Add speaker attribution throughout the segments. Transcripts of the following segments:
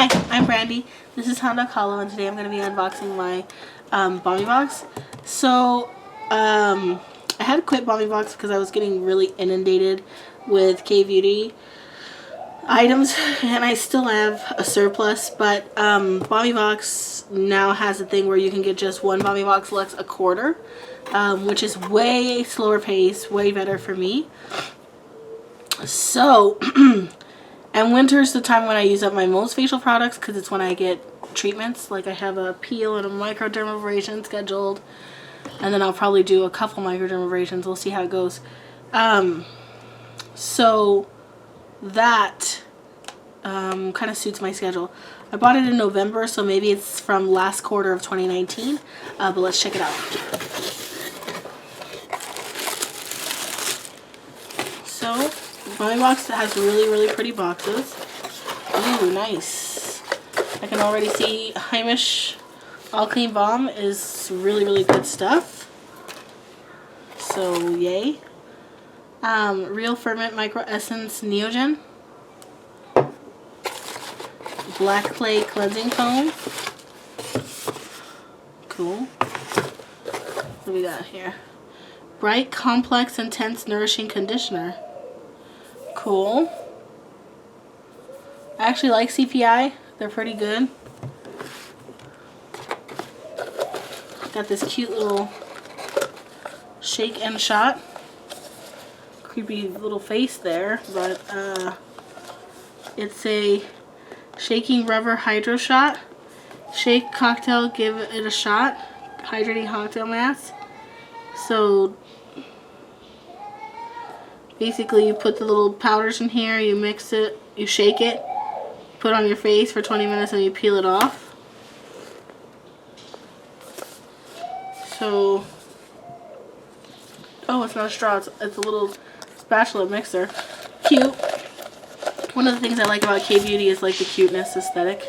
Speaker 1: Hi, I'm Brandy. This is Honda Hollow, and today I'm going to be unboxing my Bomibox. So, I had to quit Bomibox because I was getting really inundated with K-Beauty items, and I still have a surplus, but Bomibox now has a thing where you can get just one Bomibox Luxe a quarter, which is way slower pace, way better for me. So, and winter's the time when I use up my most facial products because it's when I get treatments. Like I have a peel and a microdermabrasion scheduled, and then I'll probably do a couple microdermabrasions. We'll see how it goes. So that kind of suits my schedule. I bought it in November, so maybe it's from last quarter of 2019, but let's check it out. So Bomibox has really pretty boxes. Ooh, nice. I can already see Heimish All Clean Balm is really good stuff. So yay. Real Ferment Micro Essence Neogen. Black Clay Cleansing Foam. Cool. What do we got here? Bright Complex Intense Nourishing Conditioner. Cool. I actually like CPI. They're pretty good. Got this cute little shake and shot. Creepy little face there, but it's a shaking rubber hydro shot. Shake cocktail, give it a shot. Hydrating cocktail mask. So basically you put the little powders in here, you mix it, you shake it, put it on your face for 20 minutes and you peel it off. So, oh, it's not a straw, it's a little spatula mixer. Cute. One of the things I like about K-Beauty is like the cuteness aesthetic.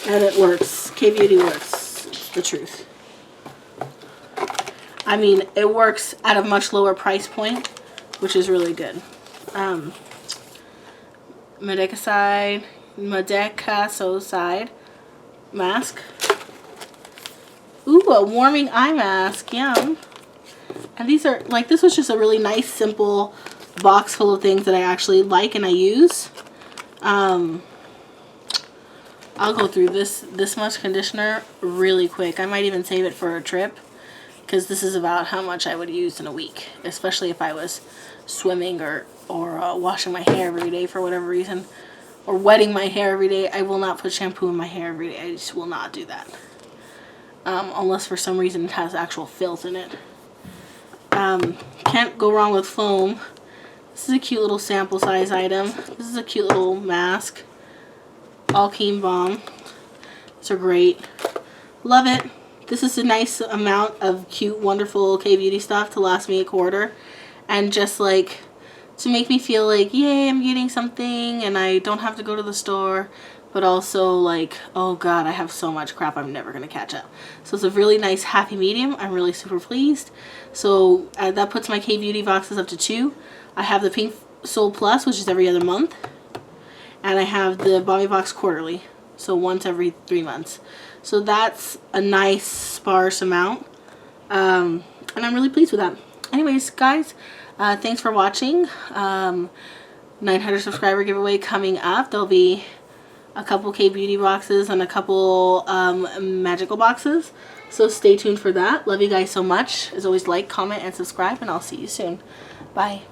Speaker 1: And it works. K-Beauty works. It's the truth. I mean, it works at a much lower price point, which is really good. Medicacide mask. Ooh, a warming eye mask. Yum. And these are, like, this was just a really nice, simple box full of things that I actually like and I use. I'll go through this much conditioner really quick. I might even save it for a trip, because this is about how much I would use in a week, especially if I was swimming or washing my hair every day for whatever reason, or wetting my hair every day. I will not put shampoo in my hair every day. I just will not do that, unless for some reason it has actual filth in it. Can't go wrong with foam. This is a cute little sample size item. This is a cute little mask. All Clean Balm. These are great. Love it. This is a nice amount of cute, wonderful K-Beauty stuff to last me a quarter. And just like to make me feel like, yay, I'm getting something and I don't have to go to the store. But also like, oh god, I have so much crap I'm never going to catch up. So it's a really nice happy medium. I'm really super pleased. So that puts my K-Beauty boxes up to 2. I have the Pink Soul Plus, which is every other month. And I have the Bomibox quarterly. So once every 3 months. So that's a nice sparse amount, and I'm really pleased with that. Anyways, guys, thanks for watching. 900 subscriber giveaway coming up. There'll be a couple K-Beauty boxes and a couple magical boxes, so stay tuned for that. Love you guys so much. As always, like, comment, and subscribe, and I'll see you soon. Bye.